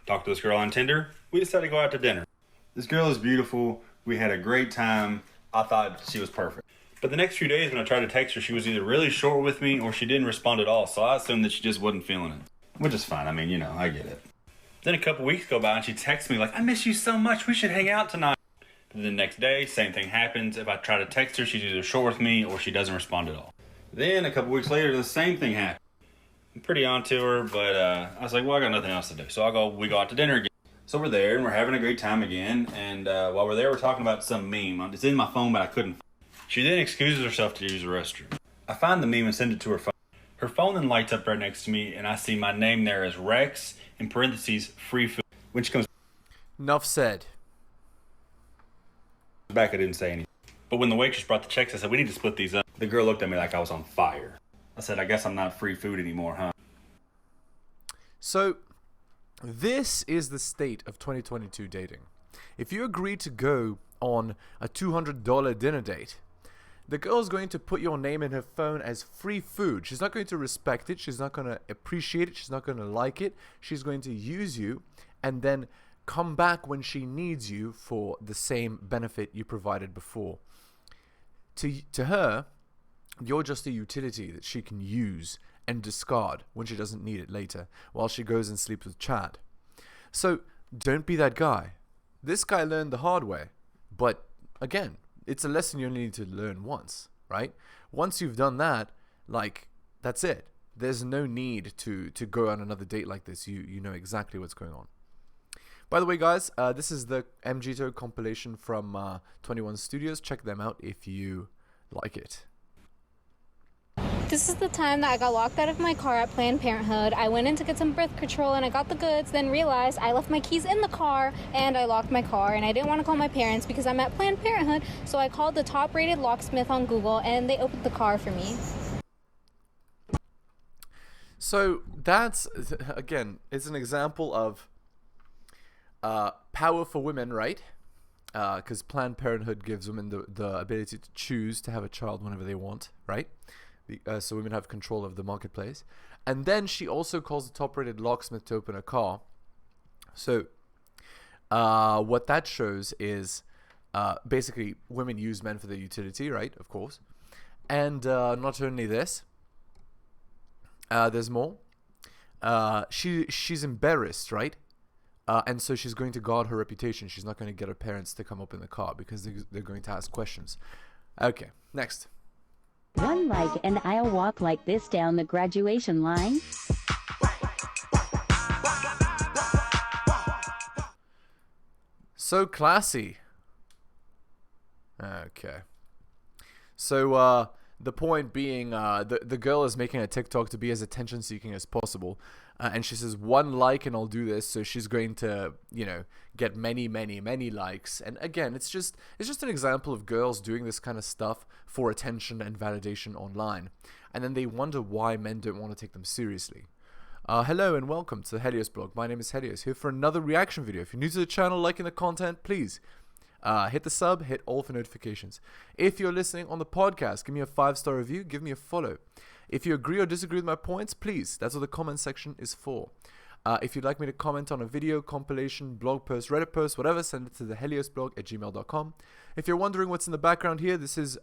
Talked to this girl on Tinder. We decided to go out to dinner. This girl is beautiful. We had a great time. I thought she was perfect. But the next few days when I tried to text her, she was either really short with me or she didn't respond at all. So I assumed that she just wasn't feeling it. Which is fine. I mean, I get it. Then a couple weeks go by and she texts me like, I miss you so much. We should hang out tonight. But the next day, same thing happens. If I try to text her, she's either short with me or she doesn't respond at all. Then a couple weeks later, the same thing happens. I'm pretty onto her, but I was like, well, I got nothing else to do. So we go out to dinner again. So we're there and we're having a great time again. And while we're there, we're talking about some meme. It's in my phone, but I couldn't find it. She then excuses herself to use the restroom. I find the meme and send it to her phone. Her phone then lights up right next to me, and I see my name there as Rex, in parentheses, free food. When she comes Enough said. back, I didn't say anything. But when the waitress brought the checks, I said, we need to split these up. The girl looked at me like I was on fire. I said, I guess I'm not free food anymore, huh? So, this is the state of 2022 dating. If you agree to go on a $200 dinner date, the girl's going to put your name in her phone as free food. She's not going to respect it. She's not going to appreciate it. She's not going to like it. She's going to use you and then come back when she needs you for the same benefit you provided before. To her, you're just a utility that she can use and discard when she doesn't need it later, while she goes and sleeps with Chad. So don't be that guy. This guy learned the hard way, but again, it's a lesson you only need to learn once, right? Once you've done that, that's it. There's no need to go on another date like this. You know exactly what's going on. By the way, guys, this is the MGTO compilation from 21 Studios. Check them out if you like it. This is the time that I got locked out of my car at Planned Parenthood. I went in to get some birth control and I got the goods, then realized I left my keys in the car and I locked my car, and I didn't want to call my parents because I'm at Planned Parenthood, so I called the top-rated locksmith on Google and they opened the car for me. So that's, again, it's an example of power for women, right? Because Planned Parenthood gives women the ability to choose to have a child whenever they want, right? So women have control of the marketplace. And then she also calls the top-rated locksmith to open a car. So what that shows is basically women use men for their utility, right? Of course. And not only this, there's more. She's embarrassed, right? And so she's going to guard her reputation. She's not going to get her parents to come up in the car because they're going to ask questions. Okay, next. One like and I'll walk like this down the graduation line. So classy. Okay. So the point being, the girl is making a TikTok to be as attention seeking as possible. And she says, one like and I'll do this. So she's going to, get many, many, many likes. And again, it's just an example of girls doing this kind of stuff for attention and validation online. And then they wonder why men don't want to take them seriously. Hello and welcome to the Helios blog. My name is Helios, here for another reaction video. If you're new to the channel, liking the content, please hit the sub, hit all for notifications. If you're listening on the podcast, give me a 5-star review, give me a follow. If you agree or disagree with my points, please, that's what the comment section is for. If you'd like me to comment on a video, compilation, blog post, Reddit post, whatever, send it to theheliosblog@gmail.com. If you're wondering what's in the background here, this is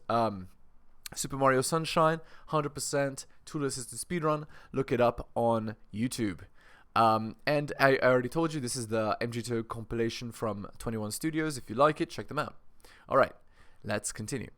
Super Mario Sunshine, 100% tool-assisted speedrun. Look it up on YouTube. And I already told you, this is the MGTO compilation from 21 Studios. If you like it, check them out. All right, let's continue.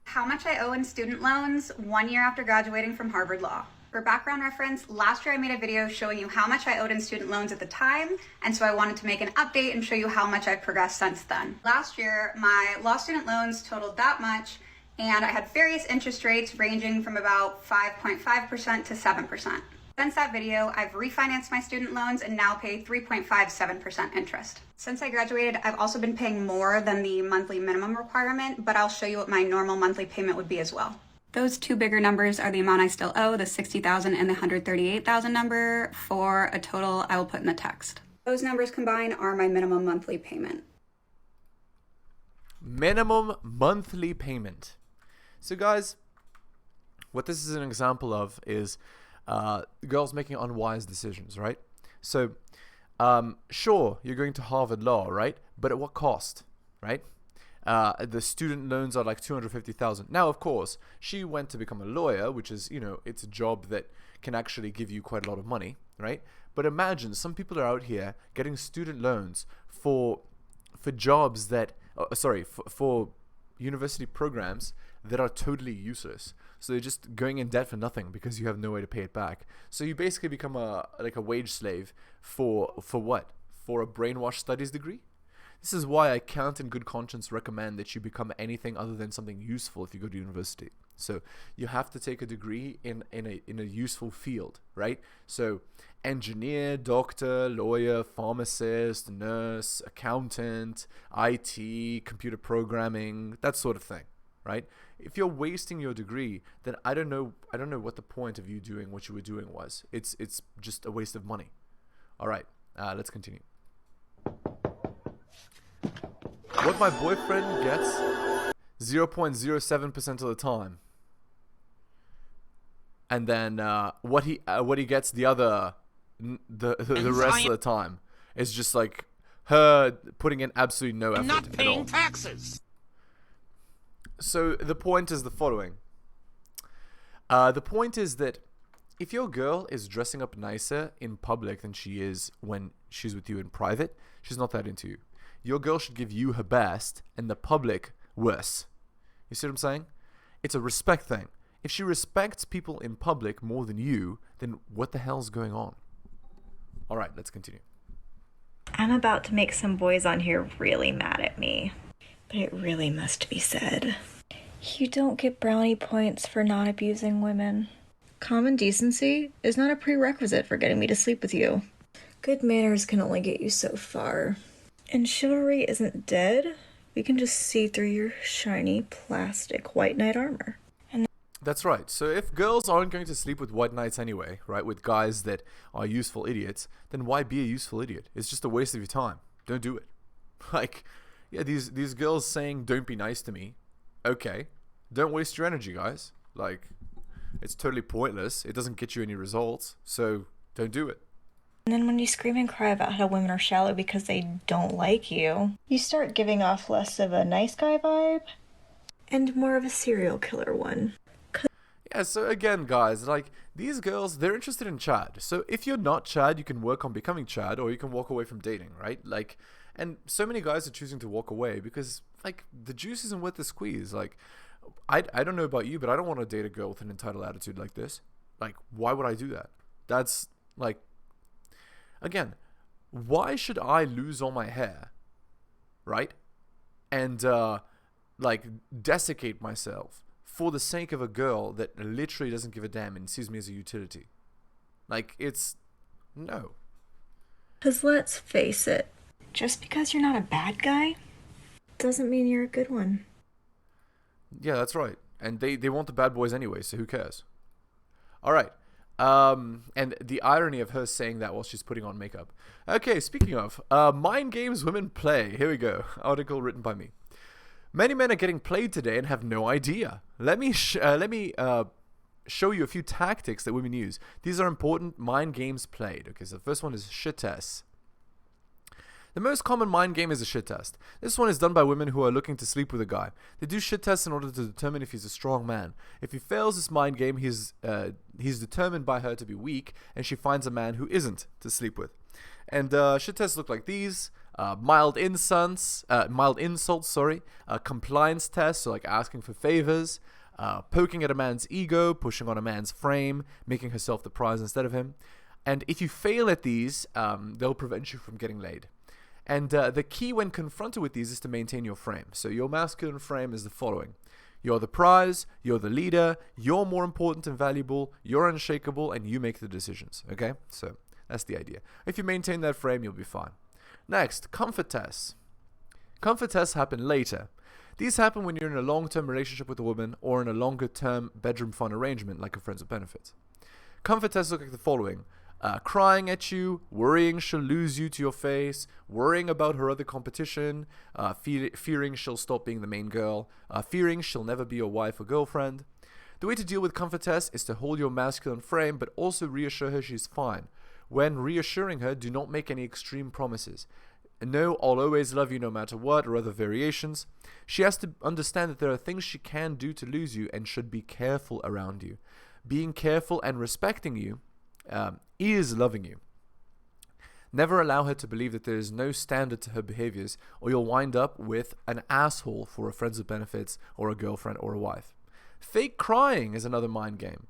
How much I owe in student loans 1 year after graduating from Harvard Law. For background reference, last year I made a video showing you how much I owed in student loans at the time, and so I wanted to make an update and show you how much I've progressed since then. Last year, my law student loans totaled that much, and I had various interest rates ranging from about 5.5% to 7%. Since that video, I've refinanced my student loans and now pay 3.57% interest. Since I graduated, I've also been paying more than the monthly minimum requirement, but I'll show you what my normal monthly payment would be as well. Those two bigger numbers are the amount I still owe, the $60,000 and the $138,000 number, for a total I will put in the text. Those numbers combined are my minimum monthly payment. Minimum monthly payment. So guys, what this is an example of is girls making unwise decisions, right? So Sure, you're going to Harvard Law, right? But at what cost, right? The student loans are like $250,000. Now, of course, she went to become a lawyer, which is, it's a job that can actually give you quite a lot of money, right? But imagine some people are out here getting student loans for jobs that, for university programs that are totally useless. So they're just going in debt for nothing because you have no way to pay it back. So you basically become a wage slave for what? For a brainwashed studies degree? This is why I can't in good conscience recommend that you become anything other than something useful if you go to university. So you have to take a degree in a useful field, right? So engineer, doctor, lawyer, pharmacist, nurse, accountant, IT, computer programming, that sort of thing, right? If you're wasting your degree, then I don't know what the point of you doing what you were doing was. It's just a waste of money. All right, let's continue. What my boyfriend gets 0.07% of the time, and then what he gets the rest of the time is just like her putting in absolutely no effort not paying at all. taxes. So the point is the following. The point is that if your girl is dressing up nicer in public than she is when she's with you in private, she's not that into you. Your girl should give you her best and the public worse. You see what I'm saying? It's a respect thing. If she respects people in public more than you, then what the hell's going on? All right, let's continue. I'm about to make some boys on here really mad at me, but it really must be said. You don't get brownie points for not abusing women. Common decency is not a prerequisite for getting me to sleep with you. Good manners can only get you so far. And chivalry isn't dead. We can just see through your shiny plastic white knight armor. That's right. So if girls aren't going to sleep with white knights anyway, right, with guys that are useful idiots, then why be a useful idiot? It's just a waste of your time. Don't do it. Like, yeah, these girls saying don't be nice to me. Okay. Don't waste your energy, guys. Like, it's totally pointless. It doesn't get you any results. So don't do it. And then when you scream and cry about how women are shallow because they don't like you, you start giving off less of a nice guy vibe and more of a serial killer one. Yeah, so again, guys, like, these girls, they're interested in Chad. So if you're not Chad, you can work on becoming Chad, or you can walk away from dating, right? Like, and so many guys are choosing to walk away because, like, the juice isn't worth the squeeze. Like, I don't know about you, but I don't want to date a girl with an entitled attitude like this. Like, why would I do that? That's, like, again, why should I lose all my hair, right? And, like, desiccate myself for the sake of a girl that literally doesn't give a damn and sees me as a utility? Like, it's... no. Because let's face it, just because you're not a bad guy doesn't mean you're a good one. Yeah, that's right. And they want the bad boys anyway, so who cares? All right. And the irony of her saying that while she's putting on makeup. Okay, speaking of, mind games women play. Here we go. Article written by me. Many men are getting played today and have no idea. Let me show you a few tactics that women use. These are important mind games played. Okay, so the first one is shit tests. The most common mind game is a shit test. This one is done by women who are looking to sleep with a guy. They do shit tests in order to determine if he's a strong man. If he fails this mind game, he's determined by her to be weak, and she finds a man who isn't to sleep with. And shit tests look like these: mild insults, compliance tests, so like asking for favors, poking at a man's ego, pushing on a man's frame, making herself the prize instead of him. And if you fail at these, they'll prevent you from getting laid. And the key when confronted with these is to maintain your frame. So your masculine frame is the following: you're the prize, you're the leader, you're more important and valuable, you're unshakable, and you make the decisions. Okay? So that's the idea. If you maintain that frame, you'll be fine. Next, comfort tests. Comfort tests happen later. These happen when you're in a long-term relationship with a woman or in a longer-term bedroom fun arrangement like a friends with benefits. Comfort tests look like the following: crying at you, worrying she'll lose you to your face, worrying about her other competition, fearing she'll stop being the main girl, fearing she'll never be your wife or girlfriend. The way to deal with comfort tests is to hold your masculine frame but also reassure her she's fine. When reassuring her, do not make any extreme promises. No, I'll always love you no matter what, or other variations. She has to understand that there are things she can do to lose you and should be careful around you. Being careful and respecting you is loving you. Never allow her to believe that there is no standard to her behaviors, or you'll wind up with an asshole for a friends with benefits or a girlfriend or a wife. Fake crying is another mind game.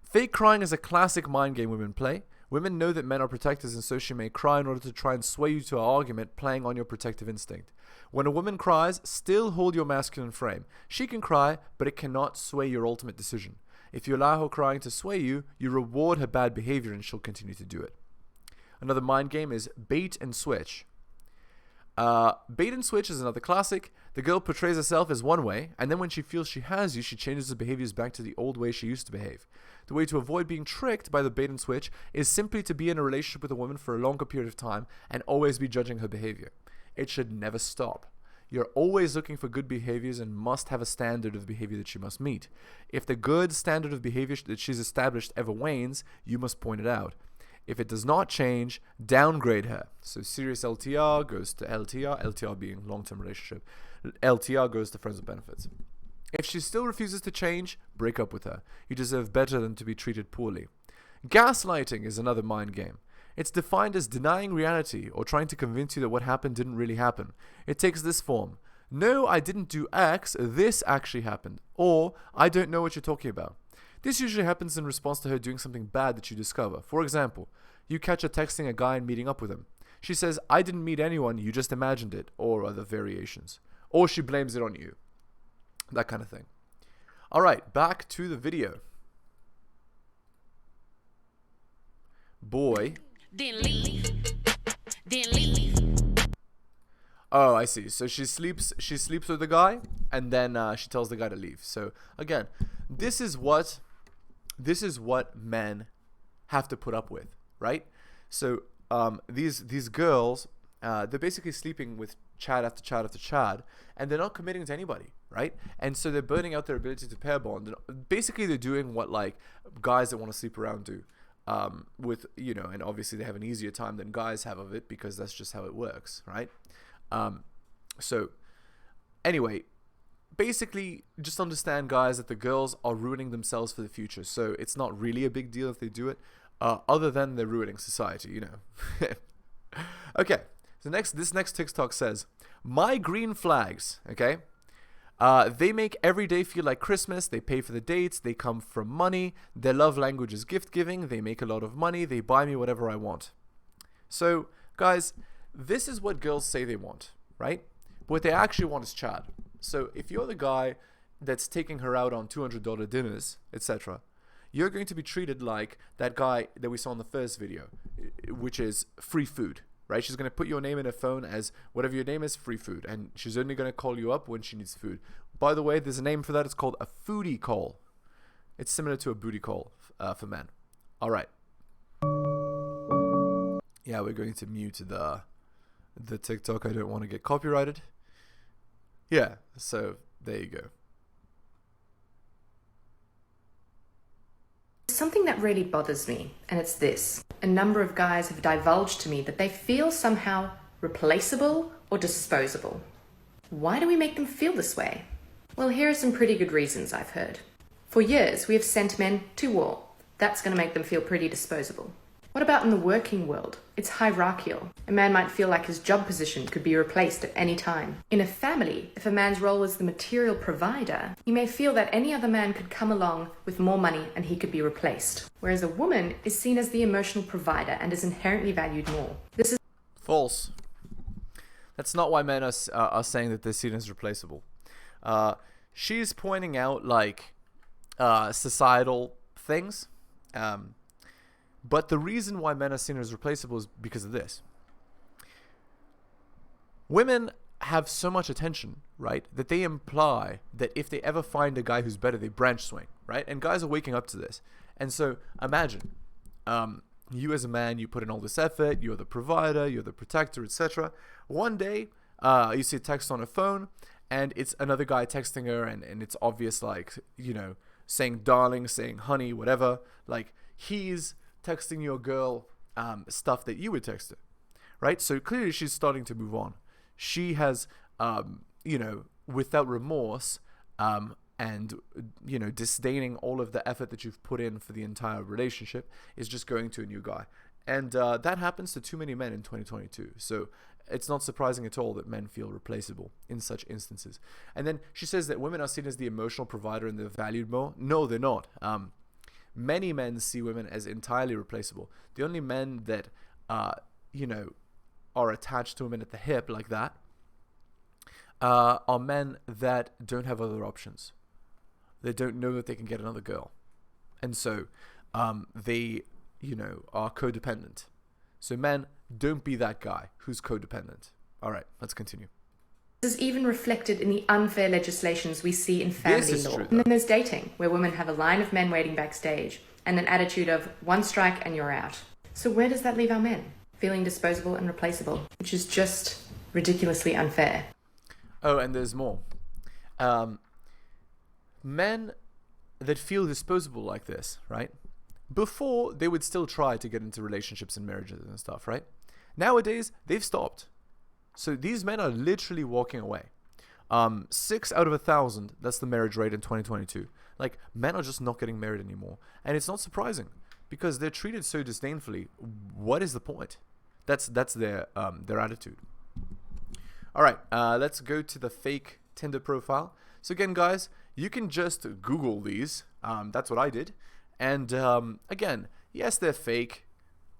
Fake crying is a classic mind game women play. Women know that men are protectors, and so she may cry in order to try and sway you to an argument, playing on your protective instinct. When a woman cries, still hold your masculine frame. She can cry, but it cannot sway your ultimate decision. If you allow her crying to sway you, you reward her bad behavior and she'll continue to do it. Another mind game is bait and switch. Bait and switch is another classic. The girl portrays herself as one way, and then when she feels she has you, she changes her behaviors back to the old way she used to behave. The way to avoid being tricked by the bait and switch is simply to be in a relationship with a woman for a longer period of time and always be judging her behavior. It should never stop. You're always looking for good behaviors and must have a standard of behavior that she must meet. If the good standard of behavior that she's established ever wanes, you must point it out. If it does not change, downgrade her. So serious LTR goes to LTR, LTR being long-term relationship. LTR goes to friends with benefits. If she still refuses to change, break up with her. You deserve better than to be treated poorly. Gaslighting is another mind game. It's defined as denying reality or trying to convince you that what happened didn't really happen. It takes this form. No, I didn't do X, this actually happened. Or, I don't know what you're talking about. This usually happens in response to her doing something bad that you discover. For example, you catch her texting a guy and meeting up with him. She says, I didn't meet anyone, you just imagined it, or other variations. Or she blames it on you. That kind of thing. Alright, back to the video. Boy. Then leave. Oh, I see. So she sleeps with the guy, and then she tells the guy to leave. So again, this is what men have to put up with, right? So these girls, they're basically sleeping with Chad after Chad after Chad, and they're not committing to anybody, right? And so they're burning out their ability to pair bond. And basically, they're doing what like guys that want to sleep around do, with, you know, and obviously they have an easier time than guys have of it because that's just how it works, right? So anyway, basically just understand, guys, that the girls are ruining themselves for the future. So it's not really a big deal if they do it, other than they're ruining society, you know. Okay. So this next TikTok says, my green flags, okay? They make every day feel like Christmas. They pay for the dates. They come from money. Their love language is gift giving. They make a lot of money. They buy me whatever I want. So, guys, this is what girls say they want, right? But what they actually want is Chad. So if you're the guy that's taking her out on $200 dinners, etc., you're going to be treated like that guy that we saw in the first video, which is free food. Right? She's going to put your name in her phone as whatever your name is, free food. And she's only going to call you up when she needs food. By the way, there's a name for that. It's called a foodie call. It's similar to a booty call for men. All right. Yeah, we're going to mute the TikTok. I don't want to get copyrighted. Yeah, so there you go. Something that really bothers me, and it's this. A number of guys have divulged to me that they feel somehow replaceable or disposable. Why do we make them feel this way? Well, here are some pretty good reasons I've heard. For years, we have sent men to war. That's going to make them feel pretty disposable. What about in the working world? It's hierarchical. A man might feel like his job position could be replaced at any time. In a family, if a man's role is the material provider, he may feel that any other man could come along with more money and he could be replaced. Whereas a woman is seen as the emotional provider and is inherently valued more. This is false. That's not why men are saying that they're seen as replaceable. She's pointing out like societal things. But the reason why men are seen as replaceable is because of this. Women have so much attention, right, that they imply that if they ever find a guy who's better, they branch swing, right? And guys are waking up to this. And so imagine, you as a man, you put in all this effort, you're the provider, you're the protector, etc. One day, you see a text on her phone, and it's another guy texting her, and it's obvious, like, you know, saying darling, saying honey, whatever. Like, he's texting your girl stuff that you would text her, right? So clearly she's starting to move on. She has, without remorse, and, disdaining all of the effort that you've put in for the entire relationship, is just going to a new guy. And that happens to too many men in 2022. So it's not surprising at all that men feel replaceable in such instances. And then she says that women are seen as the emotional provider and they're valued more. No, they're not. Many men see women as entirely replaceable. The only men that, are attached to women at the hip like that are men that don't have other options. They don't know that they can get another girl. And so they, are codependent. So men, don't be that guy who's codependent. All right, let's continue. This is even reflected in the unfair legislations we see in family law. And then there's dating, where women have a line of men waiting backstage and an attitude of one strike and you're out. So where does that leave our men? Feeling disposable and replaceable, which is just ridiculously unfair. Oh, and there's more. Men that feel disposable like this, right? Before, they would still try to get into relationships and marriages and stuff, right? Nowadays, they've stopped. So these men are literally walking away. 6 out of 1,000, that's the marriage rate in 2022. Like, men are just not getting married anymore. And it's not surprising because they're treated so disdainfully. What is the point? That's their attitude. All right, let's go to the fake Tinder profile. So again, guys, you can just Google these. That's what I did. And again, yes, they're fake,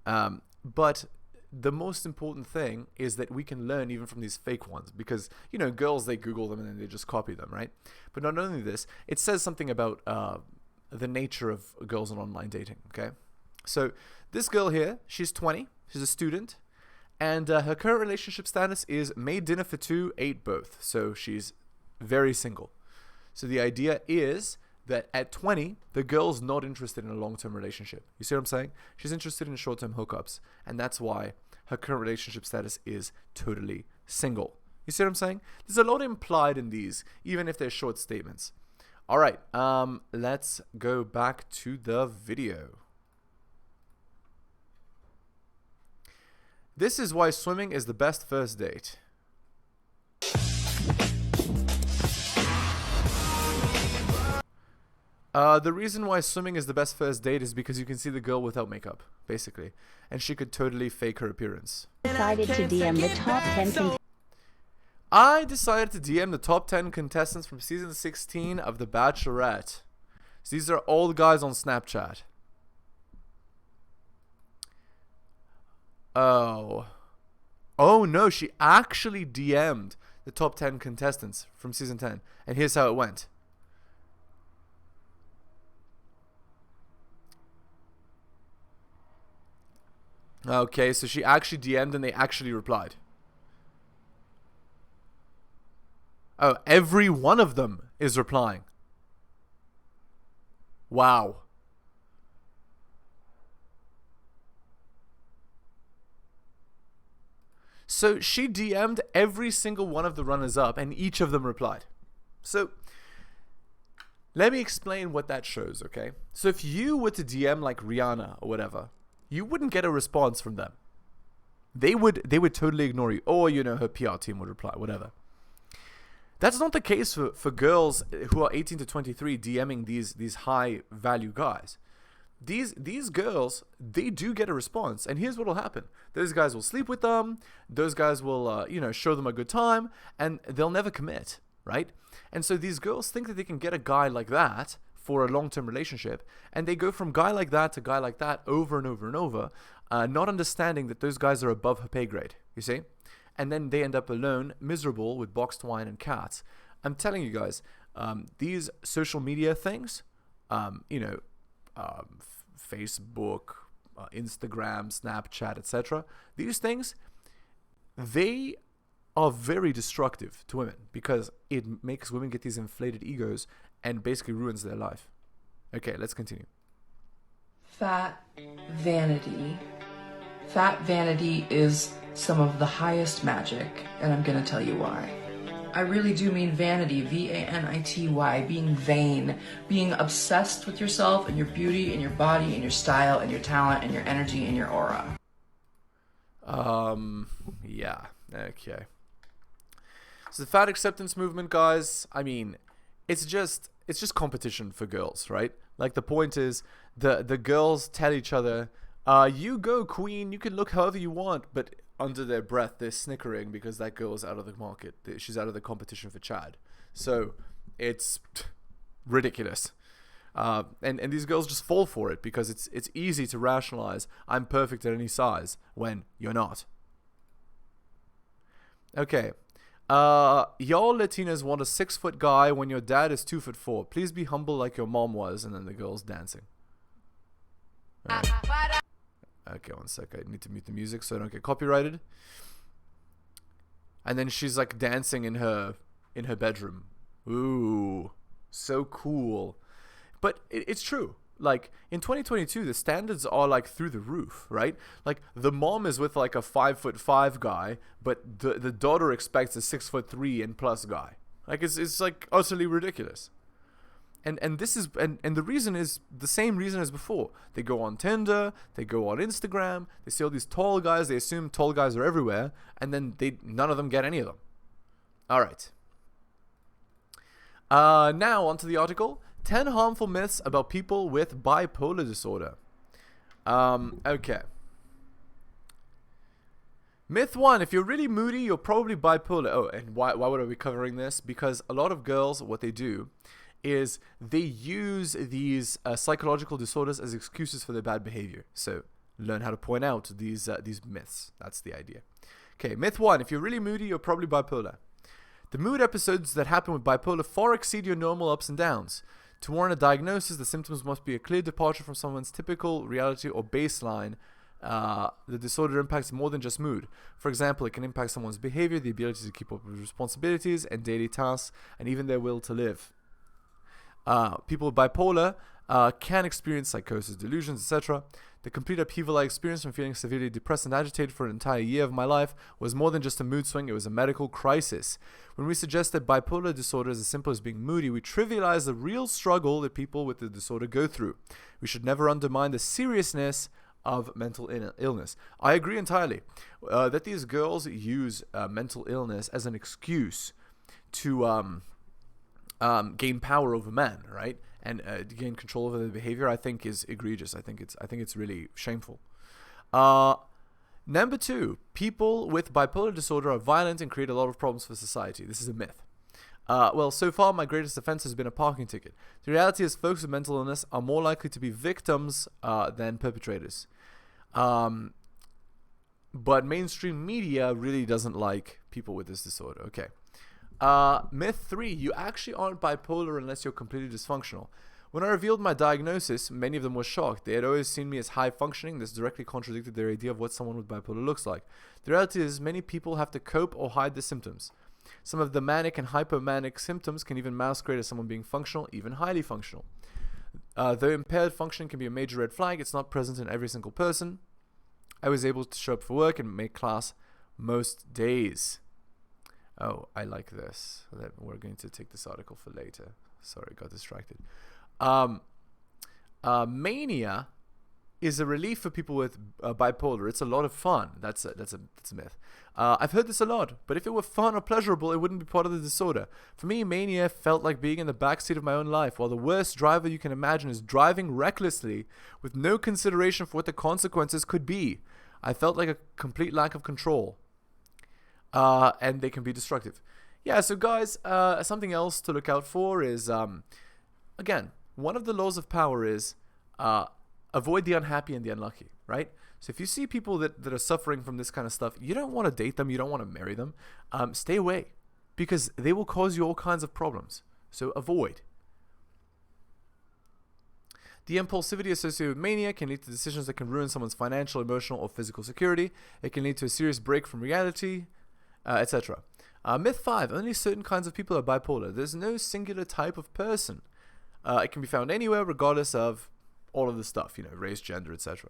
but the most important thing is that we can learn even from these fake ones because, girls, they Google them and then they just copy them, right? But not only this, it says something about the nature of girls in online dating, okay? So this girl here, she's 20, she's a student, and her current relationship status is made dinner for two, ate both. So she's very single. So the idea is that at 20, the girl's not interested in a long-term relationship. You see what I'm saying? She's interested in short-term hookups, and that's why her current relationship status is totally single. You see what I'm saying? There's a lot implied in these, even if they're short statements. All right, let's go back to the video. This is why swimming is the best first date. The reason why swimming is the best first date is because you can see the girl without makeup, basically. And she could totally fake her appearance. Decided to DM the top 10 I decided to DM the top 10 contestants from season 16 of The Bachelorette. So these are all the guys on Snapchat. Oh no, she actually DM'd the top 10 contestants from season 10. And here's how it went. Okay, so she actually DM'd and they actually replied. Oh, every one of them is replying. Wow. So she DM'd every single one of the runners-up and each of them replied. So let me explain what that shows, okay? So if you were to DM like Rihanna or whatever, you wouldn't get a response from them. They would totally ignore you. Or, her PR team would reply, whatever. That's not the case for girls who are 18 to 23 DMing these high value guys. These girls, they do get a response. And here's what will happen. Those guys will sleep with them. Those guys will, show them a good time. And they'll never commit, right? And so these girls think that they can get a guy like that for a long-term relationship, and they go from guy like that to guy like that over and over and over, not understanding that those guys are above her pay grade, you see? And then they end up alone, miserable, with boxed wine and cats. I'm telling you guys, these social media things, Facebook, Instagram, Snapchat, etc., these things, they are very destructive to women because it makes women get these inflated egos and basically ruins their life. Okay, let's continue. Fat vanity. Fat vanity is some of the highest magic, and I'm gonna tell you why. I really do mean vanity, V-A-N-I-T-Y, being vain, being obsessed with yourself and your beauty and your body and your style and your talent and your energy and your aura. Yeah. Okay. So the fat acceptance movement, guys, I mean, it's just competition for girls, right? Like, the point is the girls tell each other, you go, queen, you can look however you want, but under their breath they're snickering because that girl's out of the market. She's out of the competition for Chad. So it's ridiculous. And these girls just fall for it because it's easy to rationalize I'm perfect at any size when you're not. Okay. Y'all Latinas want a 6-foot guy when your dad is 2'4". Please be humble like your mom was. And then the girl's dancing. Right. Okay, one sec. I need to mute the music so I don't get copyrighted. And then she's like dancing in her bedroom. Ooh, so cool. But it's true. Like, in 2022, the standards are like through the roof, right? Like, the mom is with like a 5'5" guy, but the daughter expects a 6'3" and plus guy. Like, it's like utterly ridiculous. And this is and the reason is the same reason as before. They go on Tinder, they go on Instagram, they see all these tall guys, they assume tall guys are everywhere, and then none of them get any of them. All right. Now onto the article. 10 harmful myths about people with bipolar disorder. Okay. Myth 1, if you're really moody, you're probably bipolar. Oh, and why would I be covering this? Because a lot of girls, what they do is they use these psychological disorders as excuses for their bad behavior. So learn how to point out these myths. That's the idea. Okay, myth 1, if you're really moody, you're probably bipolar. The mood episodes that happen with bipolar far exceed your normal ups and downs. To warrant a diagnosis, the symptoms must be a clear departure from someone's typical reality or baseline. The disorder impacts more than just mood. For example, it can impact someone's behavior, the ability to keep up with responsibilities and daily tasks, and even their will to live. People with bipolar can experience psychosis, delusions, etc. The complete upheaval I experienced from feeling severely depressed and agitated for an entire year of my life was more than just a mood swing, it was a medical crisis. When we suggest that bipolar disorder is as simple as being moody, we trivialize the real struggle that people with the disorder go through. We should never undermine the seriousness of mental illness. I agree entirely that these girls use mental illness as an excuse to gain power over men, right? And gain control over their behavior, I think is egregious. I think it's really shameful. Number 2, people with bipolar disorder are violent and create a lot of problems for society. This is a myth. Well, so far my greatest offense has been a parking ticket. The reality is folks with mental illness are more likely to be victims than perpetrators. But mainstream media really doesn't like people with this disorder. Okay. Myth 3, you actually aren't bipolar unless you're completely dysfunctional. When I revealed my diagnosis, many of them were shocked. They had always seen me as high functioning. This directly contradicted their idea of what someone with bipolar looks like. The reality is many people have to cope or hide the symptoms. Some of the manic and hypomanic symptoms can even masquerade as someone being functional, even highly functional. Though impaired functioning can be a major red flag, it's not present in every single person. I was able to show up for work and make class most days. Oh, I like this. We're going to take this article for later. Sorry, got distracted. Mania is a relief for people with bipolar. It's a lot of fun. That's a myth. I've heard this a lot, but if it were fun or pleasurable, it wouldn't be part of the disorder. For me, mania felt like being in the backseat of my own life, while the worst driver you can imagine is driving recklessly with no consideration for what the consequences could be. I felt like a complete lack of control. And they can be destructive. Yeah, so guys, something else to look out for is, again, one of the laws of power is avoid the unhappy and the unlucky, right? So if you see people that are suffering from this kind of stuff, you don't want to date them, you don't want to marry them, stay away, because they will cause you all kinds of problems. So avoid. The impulsivity associated with mania can lead to decisions that can ruin someone's financial, emotional, or physical security. It can lead to a serious break from reality, etc. Myth 5, only certain kinds of people are bipolar. There's no singular type of person. It can be found anywhere, regardless of all of the stuff, race, gender, etc.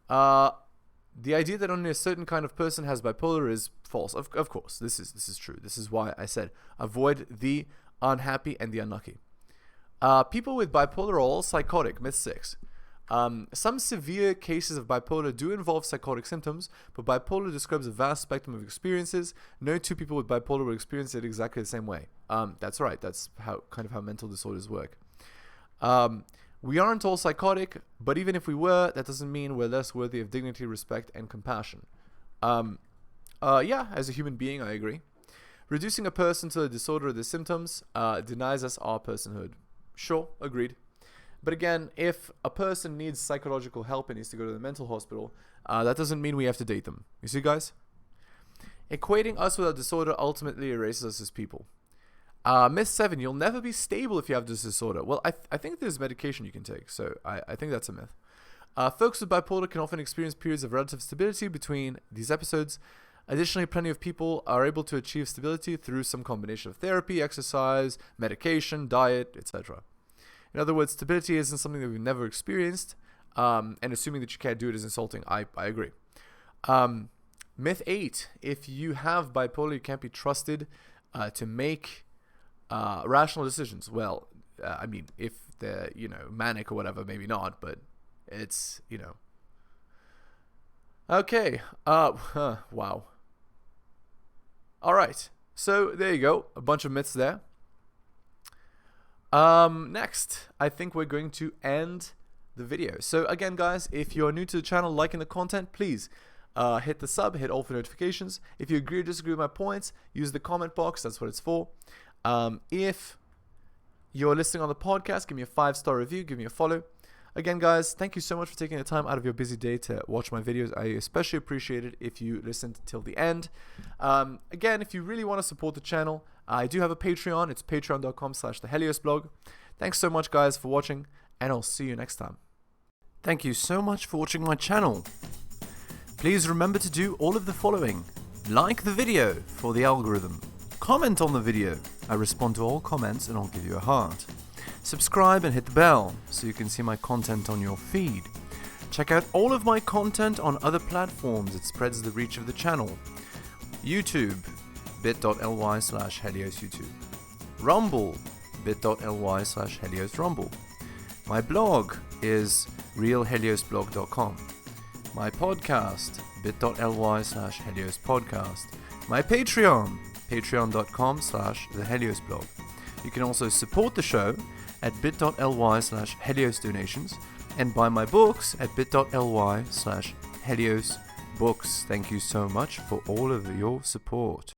The idea that only a certain kind of person has bipolar is false. Of course, this is true. This is why I said avoid the unhappy and the unlucky. People with bipolar are all psychotic. Myth 6. Some severe cases of bipolar do involve psychotic symptoms, but bipolar describes a vast spectrum of experiences. No two people with bipolar will experience it exactly the same way. That's right. That's how mental disorders work. We aren't all psychotic, but even if we were, that doesn't mean we're less worthy of dignity, respect, and compassion. Yeah, as a human being, I agree. Reducing a person to a disorder or the symptoms denies us our personhood. Sure, agreed. But again, if a person needs psychological help and needs to go to the mental hospital, that doesn't mean we have to date them. You see, guys? Equating us with a disorder ultimately erases us as people. Myth 7, you'll never be stable if you have this disorder. Well, I think there's medication you can take, so I think that's a myth. Folks with bipolar can often experience periods of relative stability between these episodes. Additionally, plenty of people are able to achieve stability through some combination of therapy, exercise, medication, diet, etc. In other words, stability isn't something that we've never experienced, and assuming that you can't do it is insulting. I agree. Myth 8, if you have bipolar, you can't be trusted to make rational decisions. Well, I mean, if they're, manic or whatever, maybe not, but it's, Okay. Wow. All right. So there you go. A bunch of myths there. Next, I think we're going to end the video. So again, guys, if you're new to the channel, liking the content, please hit the sub, hit all for notifications. If you agree or disagree with my points, use the comment box. That's what it's for. If you're listening on the podcast, give me a 5-star review, give me a follow. Again, guys, thank you so much for taking the time out of your busy day to watch my videos. I especially appreciate it if you listened till the end. Again, if you really want to support the channel, I do have a Patreon. It's patreon.com/theheliosblog. Thanks so much, guys, for watching, and I'll see you next time. Thank you so much for watching my channel. Please remember to do all of the following. Like the video for the algorithm. Comment on the video. I respond to all comments and I'll give you a heart. Subscribe and hit the bell so you can see my content on your feed. Check out all of my content on other platforms. It spreads the reach of the channel. YouTube, bit.ly/heliosyoutube. Rumble, bit.ly/heliosrumble. My blog is realheliosblog.com. My podcast, bit.ly/heliospodcast. My Patreon, patreon.com/theheliosblog. You can also support the show at bit.ly/heliosdonations and buy my books at bit.ly/heliosbooks. Thank you so much for all of your support.